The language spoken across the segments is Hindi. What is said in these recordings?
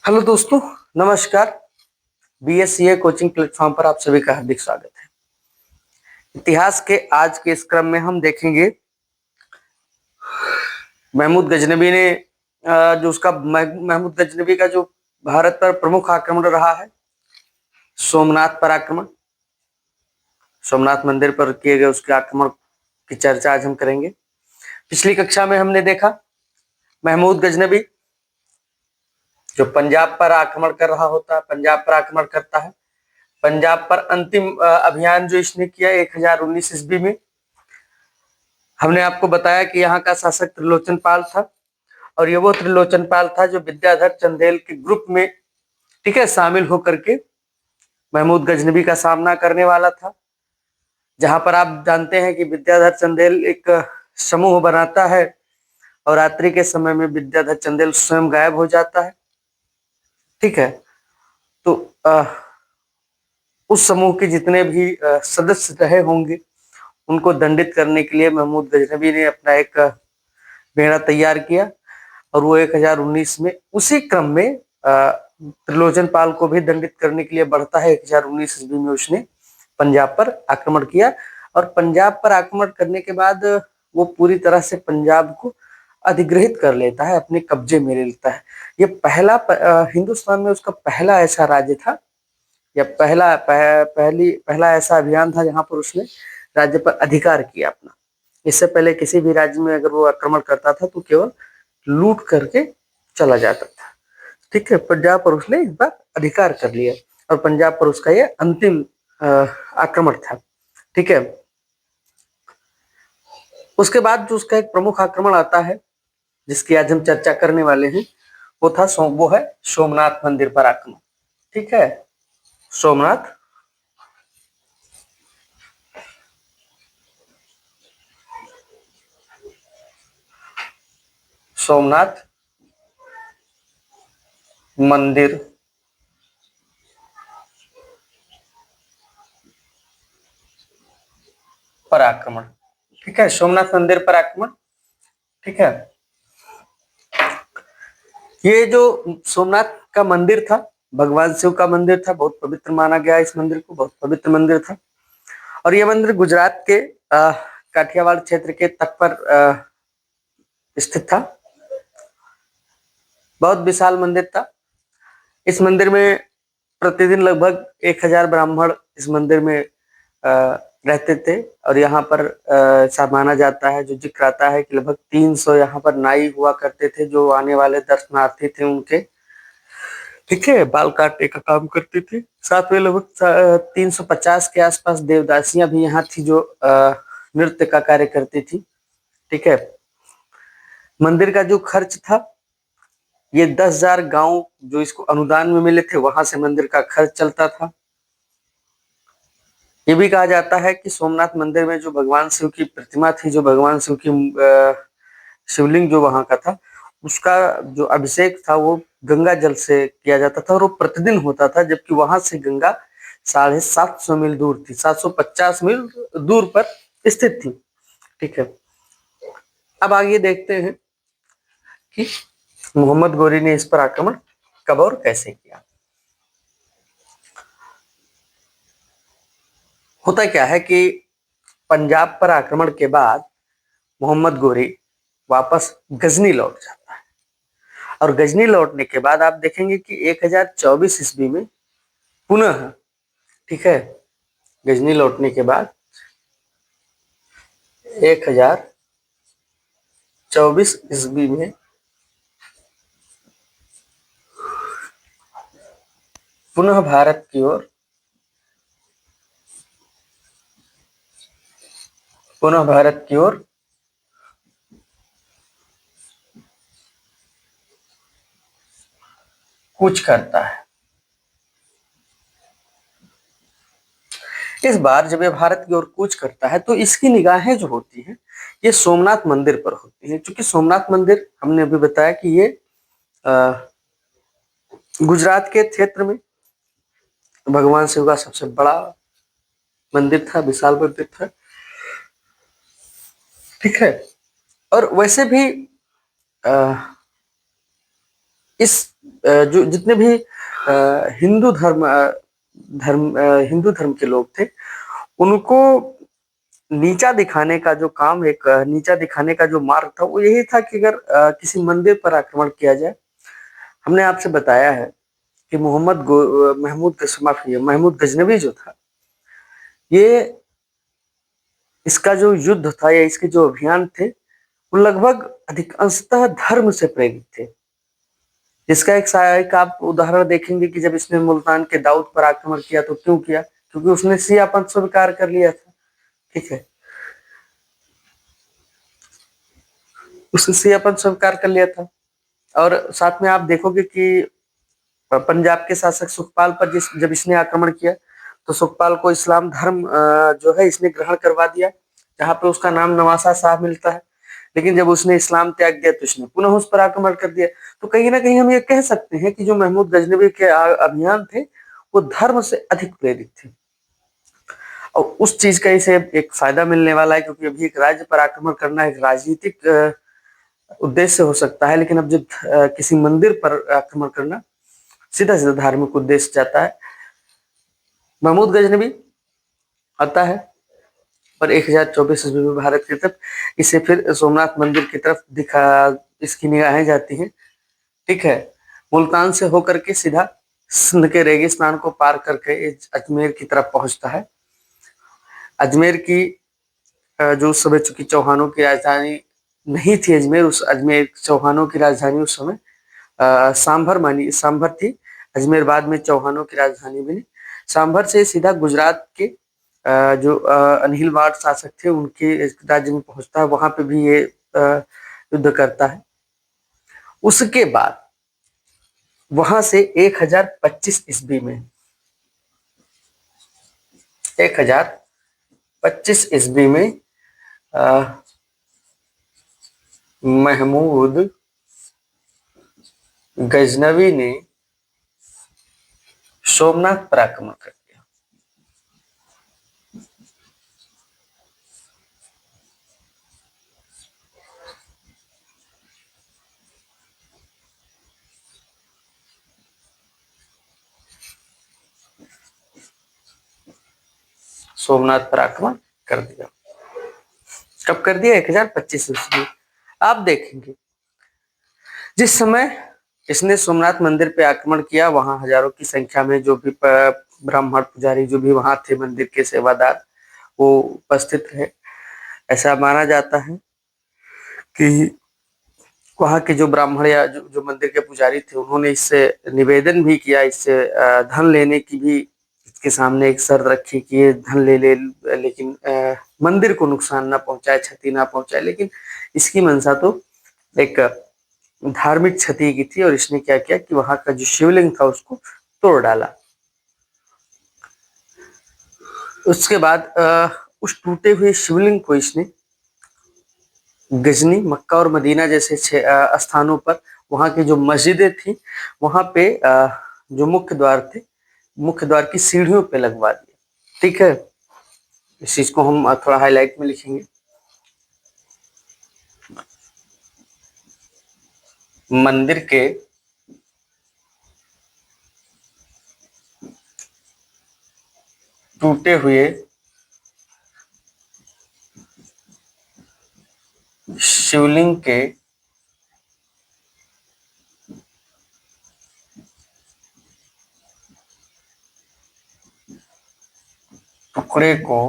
हेलो दोस्तों, नमस्कार। बीएससीए कोचिंग प्लेटफॉर्म पर आप सभी का हार्दिक स्वागत है। इतिहास के आज के इस क्रम में हम देखेंगे महमूद गजनबी ने जो उसका महमूद गजनबी का जो भारत पर प्रमुख आक्रमण रहा है, सोमनाथ पर आक्रमण, सोमनाथ मंदिर पर किए गए उसके आक्रमण की चर्चा आज हम करेंगे। पिछली कक्षा में हमने देखा महमूद गजनबी जो पंजाब पर आक्रमण कर रहा होता है, पंजाब पर आक्रमण करता है। पंजाब पर अंतिम अभियान जो इसने किया 1019 ईस्वी में, हमने आपको बताया कि यहाँ का शासक त्रिलोचन पाल था और ये वो त्रिलोचन पाल था जो विद्याधर चंदेल के ग्रुप में, ठीक है, शामिल होकर के महमूद गजनबी का सामना करने वाला था। जहां पर आप जानते हैं कि विद्याधर चंदेल एक समूह बनाता है और रात्रि के समय में विद्याधर चंदेल स्वयं गायब हो जाता है। ठीक है, तो उस समूह के जितने भी सदस्य रहे होंगे उनको दंडित करने के लिए महमूद गजनबी ने अपना एक बेड़ा तैयार किया और वो 1019 में उसी क्रम में त्रिलोचन पाल को भी दंडित करने के लिए बढ़ता है। 1019 ईस्वी में उसने पंजाब पर आक्रमण किया और पंजाब पर आक्रमण करने के बाद वो पूरी तरह से पंजाब को अधिग्रहित कर लेता है, अपने कब्जे में ले लेता है। ये हिंदुस्तान में उसका पहला ऐसा राज्य था या पहला ऐसा अभियान था जहां पर उसने राज्य पर अधिकार किया अपना। इससे पहले किसी भी राज्य में अगर वो आक्रमण करता था तो केवल लूट करके चला जाता था। ठीक है, पंजाब पर उसने इस बार अधिकार कर लिया और पंजाब पर उसका ये अंतिम आक्रमण था। ठीक है, उसके बाद जो उसका एक प्रमुख आक्रमण आता है जिसकी आज हम चर्चा करने वाले हैं वो है सोमनाथ मंदिर पर आक्रमण। ठीक है, सोमनाथ मंदिर पर आक्रमण। ठीक है, सोमनाथ मंदिर पर आक्रमण। ठीक है, ये जो सोमनाथ का मंदिर था भगवान शिव का मंदिर था, बहुत पवित्र माना गया इस मंदिर को, बहुत पवित्र मंदिर था। और ये मंदिर गुजरात के काठियावाड़ क्षेत्र के तट पर स्थित था। बहुत विशाल मंदिर था। इस मंदिर में प्रतिदिन लगभग 1000 ब्राह्मण इस मंदिर में रहते थे और यहाँ पर ऐसा माना जाता है, जो जिक्र आता है कि लगभग 300 यहाँ पर नाई हुआ करते थे जो आने वाले दर्शनार्थी थे उनके, ठीक है, बाल काटने का काम करते थे। साथ में लगभग 350 के आसपास देवदासियां भी यहाँ थी जो नृत्य का कार्य करती थी। ठीक है, मंदिर का जो खर्च था ये 10,000 गांव जो इसको अनुदान में मिले थे वहां से मंदिर का खर्च चलता था। ये भी कहा जाता है कि सोमनाथ मंदिर में जो भगवान शिव की प्रतिमा थी, जो भगवान शिव की शिवलिंग जो वहां का था, उसका जो अभिषेक था वो गंगा जल से किया जाता था और वो प्रतिदिन होता था, जबकि वहां से गंगा 750 मील दूर थी, 750 मील दूर पर स्थित थी। ठीक है, अब आगे देखते हैं कि मोहम्मद गोरी ने इस पर आक्रमण कब और कैसे किया। होता क्या है कि पंजाब पर आक्रमण के बाद मोहम्मद गोरी वापस गजनी लौट जाता है और गजनी लौटने के बाद आप देखेंगे कि 1024 ईस्वी में पुनः, ठीक है, गजनी लौटने के बाद 1024 ईस्वी में पुनः भारत की ओर कूच करता है। इस बार जब ये भारत की ओर कूच करता है तो इसकी निगाहें जो होती हैं ये सोमनाथ मंदिर पर होती हैं, क्योंकि सोमनाथ मंदिर हमने अभी बताया कि ये गुजरात के क्षेत्र में भगवान शिव का सबसे बड़ा मंदिर था, विशाल मंदिर था। ठीक है, और वैसे भी इस जो जितने भी हिंदू हिंदू धर्म के लोग थे, उनको नीचा दिखाने का जो काम, एक नीचा दिखाने का जो मार्ग था, वो यही था कि अगर किसी मंदिर पर आक्रमण किया जाए। हमने आपसे बताया है कि महमूद गजनवी जो था, ये इसका जो युद्ध था या इसके जो अभियान थे, वो लगभग अधिकांशतः धर्म से प्रेरित थे। जिसका एक आप उदाहरण देखेंगे कि जब इसने मुल्तान के दाऊद पर आक्रमण किया तो क्यों किया? क्योंकि उसने शिया पंथ स्वीकार कर लिया था। ठीक है, उसने शिया पंथ स्वीकार कर लिया था। और साथ में आप देखोगे कि पंजाब के शासक सुखपाल पर जब इसने आक्रमण किया तो सुखपाल को इस्लाम धर्म जो है इसने ग्रहण करवा दिया, जहाँ पे उसका नाम नवासा साहब मिलता है। लेकिन जब उसने इस्लाम त्याग दिया तो इसने पुनः उस पर आक्रमण कर दिया। तो कहीं ना कहीं हम ये कह सकते हैं कि जो महमूद गजनवी के अभियान थे, वो धर्म से अधिक प्रेरित थे। और उस चीज का इसे एक फायदा मिलने वाला है, क्योंकि अभी एक राज्य पर आक्रमण करना एक राजनीतिक उद्देश्य हो सकता है, लेकिन अब जब किसी मंदिर पर आक्रमण करना सीधा सीधा धार्मिक उद्देश्य जाता है। महमूद गजनवी आता है पर 1024 ईस्वी में भारत की तरफ, इसे फिर सोमनाथ मंदिर की तरफ दिखा, इसकी निगाहें जाती हैं। ठीक है, मुल्तान से होकर के सीधा सिंध के रेगिस्तान को पार करके अजमेर की तरफ पहुंचता है। अजमेर की जो उस समय चूंकि चौहानों की राजधानी नहीं थी अजमेर, उस अजमेर चौहानों की राजधानी उस समय सांभर थी। अजमेर बाद में चौहानों की राजधानी बनी। सांभर से सीधा गुजरात के जो अनिल वाड शासक थे उनके राज्य में पहुंचता है, वहां पे भी ये युद्ध करता है। उसके बाद वहां से 1025 ईस्वी में 1025 ईस्वी में महमूद गजनवी ने सोमनाथ पर आक्रमण कर दिया। सोमनाथ पर आक्रमण कर दिया। कब कर दिया? 1025 ईस्वी। आप देखेंगे जिस समय इसने सोमनाथ मंदिर पे आक्रमण किया, वहां हजारों की संख्या में जो भी ब्राह्मण पुजारी जो भी वहां थे, मंदिर के सेवादार, वो उपस्थित रहे। ऐसा माना जाता है कि वहां के जो ब्राह्मण या जो मंदिर के पुजारी थे, उन्होंने इससे निवेदन भी किया, इससे धन लेने की भी इसके सामने एक शर्त रखी कि ये धन ले लेकिन मंदिर को नुकसान ना पहुंचाए, क्षति ना पहुंचाए। लेकिन इसकी मंशा तो एक धार्मिक क्षति की थी, और इसने क्या किया कि वहां का जो शिवलिंग था उसको तोड़ डाला। उसके बाद उस टूटे हुए शिवलिंग को इसने गजनी, मक्का और मदीना जैसे स्थानों पर, वहां की जो मस्जिदें थी, वहां पे जो मुख्य द्वार थे, मुख्य द्वार की सीढ़ियों पे लगवा दिया। ठीक है, इस चीज को हम थोड़ा हाईलाइट में लिखेंगे। मंदिर के टूटे हुए शिवलिंग के टुकड़े को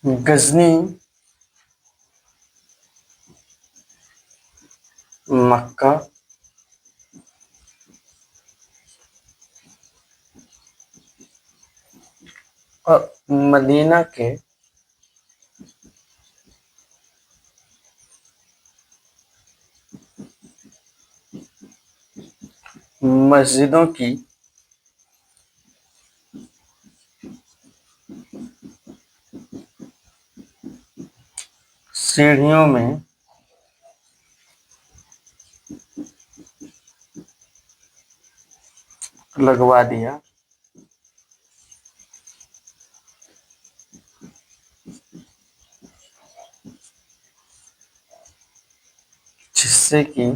गजनी, मक्का और मदीना के मस्जिदों की सीढ़ियों में लगवा दिया। जिससे कि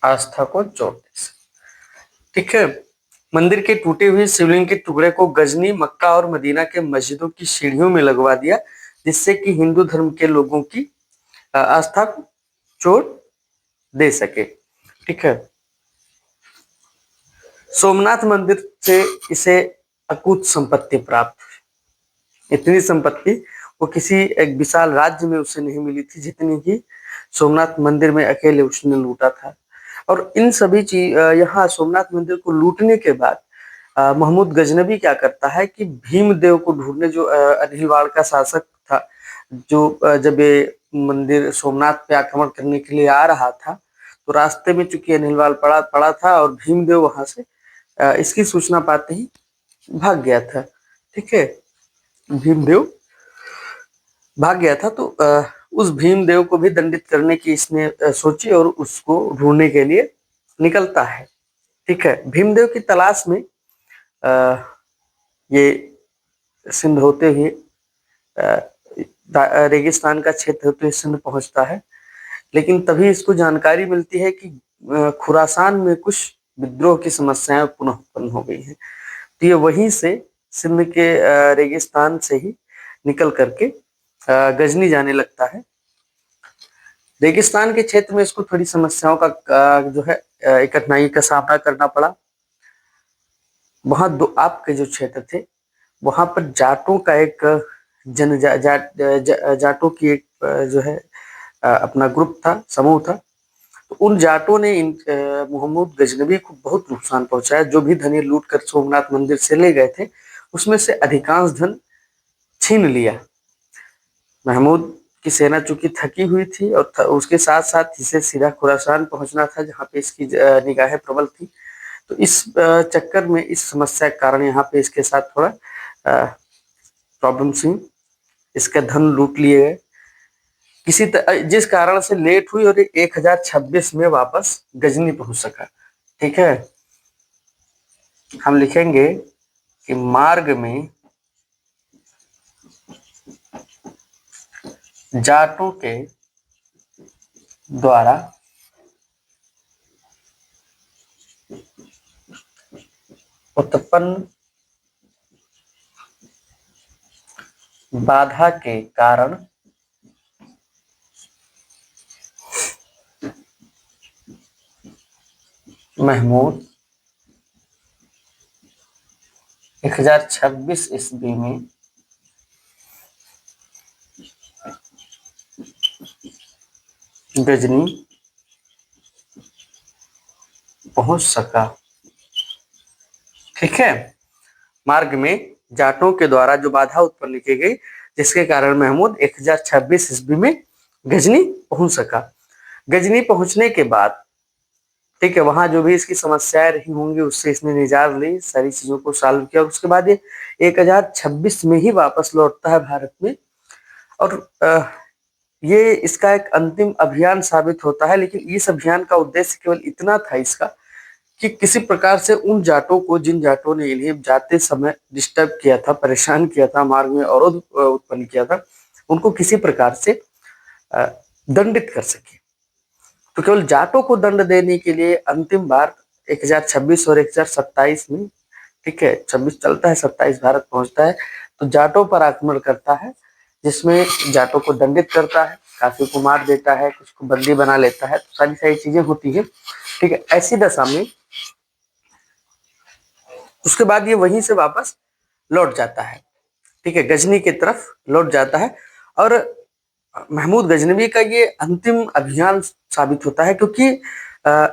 आस्था को जोड़ दे सके। ठीक है। मंदिर के टूटे हुए शिवलिंग के टुकड़े को गजनी, मक्का और मदीना के मस्जिदों की सीढ़ियों में लगवा दिया, जिससे कि हिंदू धर्म के लोगों की आस्था को जोड़ दे सके। ठीक है। सोमनाथ मंदिर से इसे अकूत संपत्ति प्राप्त हुई। इतनी संपत्ति वो किसी एक विशाल राज्य में उसे नहीं मिली थी जितनी कि सोमनाथ मंदिर में अकेले उसने लूटा था। और इन सभी चीज यहाँ सोमनाथ मंदिर को लूटने के बाद महमूद गजनबी क्या करता है कि भीमदेव को ढूंढने, जो अनिलवाड़ का शासक था, जो जब ये मंदिर सोमनाथ पे आक्रमण करने के लिए आ रहा था, तो रास्ते में चूंकि अनिलवाड़ पड़ा था और भीमदेव वहां से इसकी सूचना पाते ही भाग गया था। ठीक है। भीमदेव भाग गया था, तो उस भीमदेव को भी दंडित करने की इसने सोची और उसको ढूंढने के लिए निकलता है। ठीक है। भीमदेव की तलाश में ये सिंध होते हुए रेगिस्तान का क्षेत्र होते हुए सिंध पहुंचता है, लेकिन तभी इसको जानकारी मिलती है कि खुरासान में कुछ विद्रोह की समस्याएं पुनः उत्पन्न हो गई हैं। तो ये वहीं से सिंध के रेगिस्तान से ही निकल करके गजनी जाने लगता है। रेगिस्तान के क्षेत्र में इसको थोड़ी समस्याओं का जो है कठिनाई का सामना करना पड़ा। वहां दो आपके जो क्षेत्र थे वहां पर जाटों का एक जाटों की एक जो है अपना ग्रुप था, समूह था। तो उन जाटों ने मोहम्मद गजनबी को बहुत नुकसान पहुंचाया। जो भी धन लूट कर सोमनाथ मंदिर से ले गए थे उसमें से अधिकांश धन छीन लिया। महमूद की सेना चूंकि थकी हुई थी और उसके साथ साथ इसे सीधा खुरासान पहुंचना था जहां पे इसकी निगाहें प्रबल थी। तो इस चक्कर में, इस समस्या के कारण यहाँ पे इसके साथ थोड़ा प्रॉब्लम्स हुई। इसके धन लूट लिए गए जिस कारण से लेट हुई और 1026 में वापस गजनी पहुंच सका। ठीक है। हम लिखेंगे कि मार्ग में जाटों के द्वारा उत्पन्न बाधा के कारण महमूद 1026 ईस्वी में गजनी पहुंच सका। ठीक है। मार्ग में जाटों के द्वारा जो बाधा उत्पन्न की गई जिसके कारण महमूद 1026 ईस्वी में गजनी पहुंच सका। गजनी पहुंचने के बाद, ठीक है, वहां जो भी इसकी समस्याएं रही होंगी उससे इसने निजात ली, सारी चीजों को सॉल्व किया और उसके बाद ये 1026 में ही वापस लौटता है भारत में। और ये इसका एक अंतिम अभियान साबित होता है। लेकिन इस अभियान का उद्देश्य केवल इतना था इसका कि किसी प्रकार से उन जाटों को, जिन जाटों ने इन्हें जाते समय डिस्टर्ब किया था, परेशान किया था, मार्ग में अवरोध उत्पन्न किया था, उनको किसी प्रकार से दंडित कर सके। तो केवल जाटों को दंड देने के लिए अंतिम बार 1026 और 1027 में, ठीक है, 26 चलता है, 27 भारत पहुंचता है, तो जाटों पर आक्रमण करता है, जिसमें जाटों को दंडित करता है, काफी को मार देता है, कुछ को बंदी बना लेता है, तो सारी सारी चीजें होती है। ठीक है। ऐसी दशा में उसके बाद ये वहीं से वापस लौट जाता है। ठीक है। गजनी की तरफ लौट जाता है और महमूद गजनबी का ये अंतिम अभियान साबित होता है, क्योंकि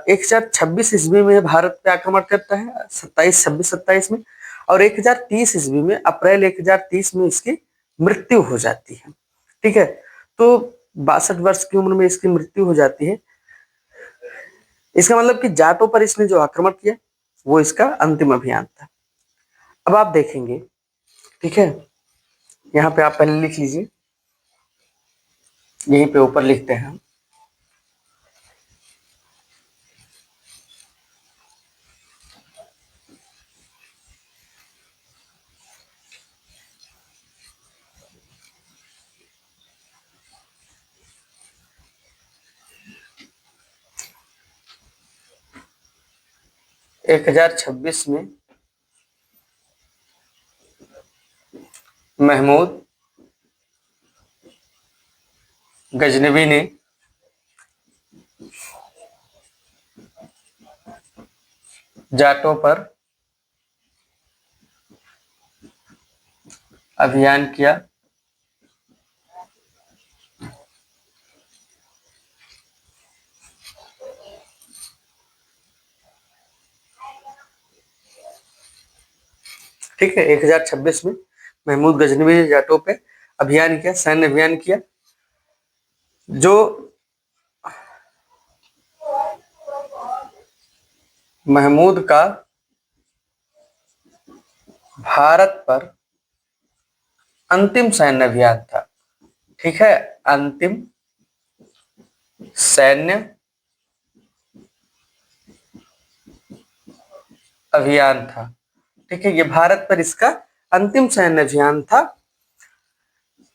1026 ईस्वी में भारत पे आक्रमण करता है, 27 26 27 में, और 1030 ईस्वी में, अप्रैल 1030 में इसकी मृत्यु हो जाती है। ठीक है, तो 62 वर्ष की उम्र में इसकी मृत्यु हो जाती है। इसका मतलब कि जाटों पर इसने जो आक्रमण किया वो इसका अंतिम अभियान था। अब आप देखेंगे, ठीक है, यहाँ पे आप पहले लिख लीजिए, यहीं पे ऊपर लिखते हैं हम। एक 1026 में महमूद गजनवी ने जाटों पर अभियान किया। ठीक है, 1026 में महमूद गजनवी ने जाटों पे अभियान किया, सैन्य अभियान किया, जो महमूद का भारत पर अंतिम सैन्य अभियान था। ठीक है, अंतिम सैन्य अभियान था। ठीक है, ये भारत पर इसका अंतिम सैन्य अभियान था।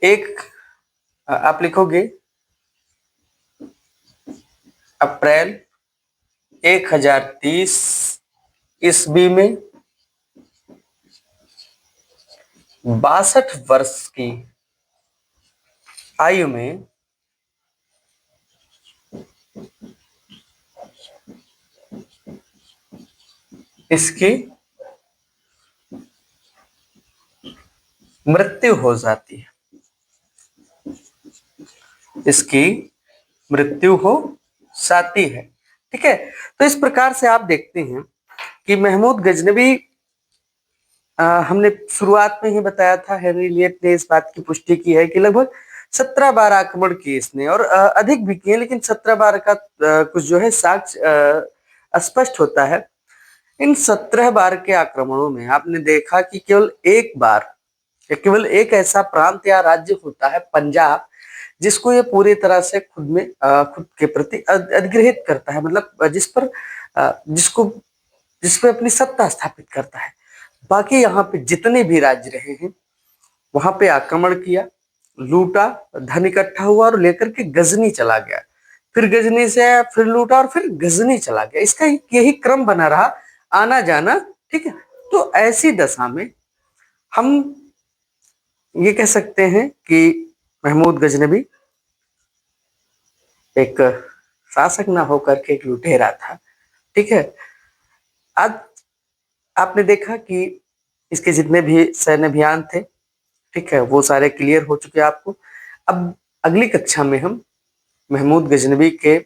एक आप लिखोगे अप्रैल 1030 ईस्वी में 62 वर्ष की आयु में इसकी मृत्यु हो जाती है। इसकी मृत्यु हो जाती है। ठीक है, तो इस प्रकार से आप देखते हैं कि महमूद गजनवी, हमने शुरुआत में ही बताया था, हेनरी इलियट ने इस बात की पुष्टि की है कि लगभग 17 बार आक्रमण किए इसने, और अधिक भी किए, लेकिन 17 बार का कुछ जो है साक्ष्य स्पष्ट होता है। इन 17 बार के आक्रमणों में आपने देखा कि केवल एक बार, केवल एक ऐसा प्रांत या राज्य होता है पंजाब, जिसको ये पूरी तरह से खुद के प्रति अधिग्रहित करता है, मतलब जिस पे अपनी सत्ता स्थापित करता है। बाकी यहाँ पे जितने भी राज्य रहे हैं वहां पे आक्रमण किया, लूटा, धन इकट्ठा हुआ और लेकर के गजनी चला गया, फिर गजनी से आया, फिर लूटा और फिर गजनी चला गया। इसका यही क्रम बना रहा, आना जाना। ठीक है, तो ऐसी दशा में हम ये कह सकते हैं कि महमूद गजनवी एक शासक ना होकर के एक लुटेरा था। ठीक है, आज आपने देखा कि इसके जितने भी सैन्य अभियान थे, ठीक है, वो सारे क्लियर हो चुके हैं आपको। अब अगली कक्षा में हम महमूद गजनवी के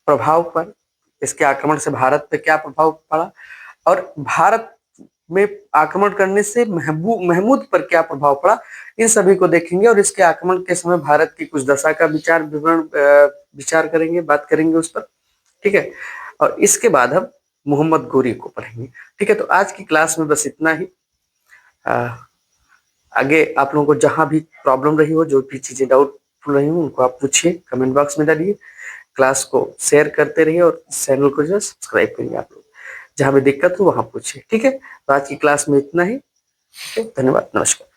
प्रभाव पर, इसके आक्रमण से भारत पे क्या प्रभाव पड़ा और भारत में आक्रमण करने से महमूद पर क्या प्रभाव पड़ा, इन सभी को देखेंगे और इसके आक्रमण के समय भारत की कुछ दशा का विचार करेंगे, बात करेंगे उस पर। ठीक है, और इसके बाद हम मोहम्मद गोरी को पढ़ेंगे। ठीक है, तो आज की क्लास में बस इतना ही। आगे आप लोगों को जहां भी प्रॉब्लम रही हो, जो भी चीजें डाउटफुल रही हो, उनको आप पूछिए, कमेंट बॉक्स में डालिए, क्लास को शेयर करते रहिए और चैनल को जो सब्सक्राइब करिए। आप लोग जहां भी दिक्कत हो वहां पूछिए। ठीक है, तो आज की क्लास में इतना ही। धन्यवाद, नमस्कार।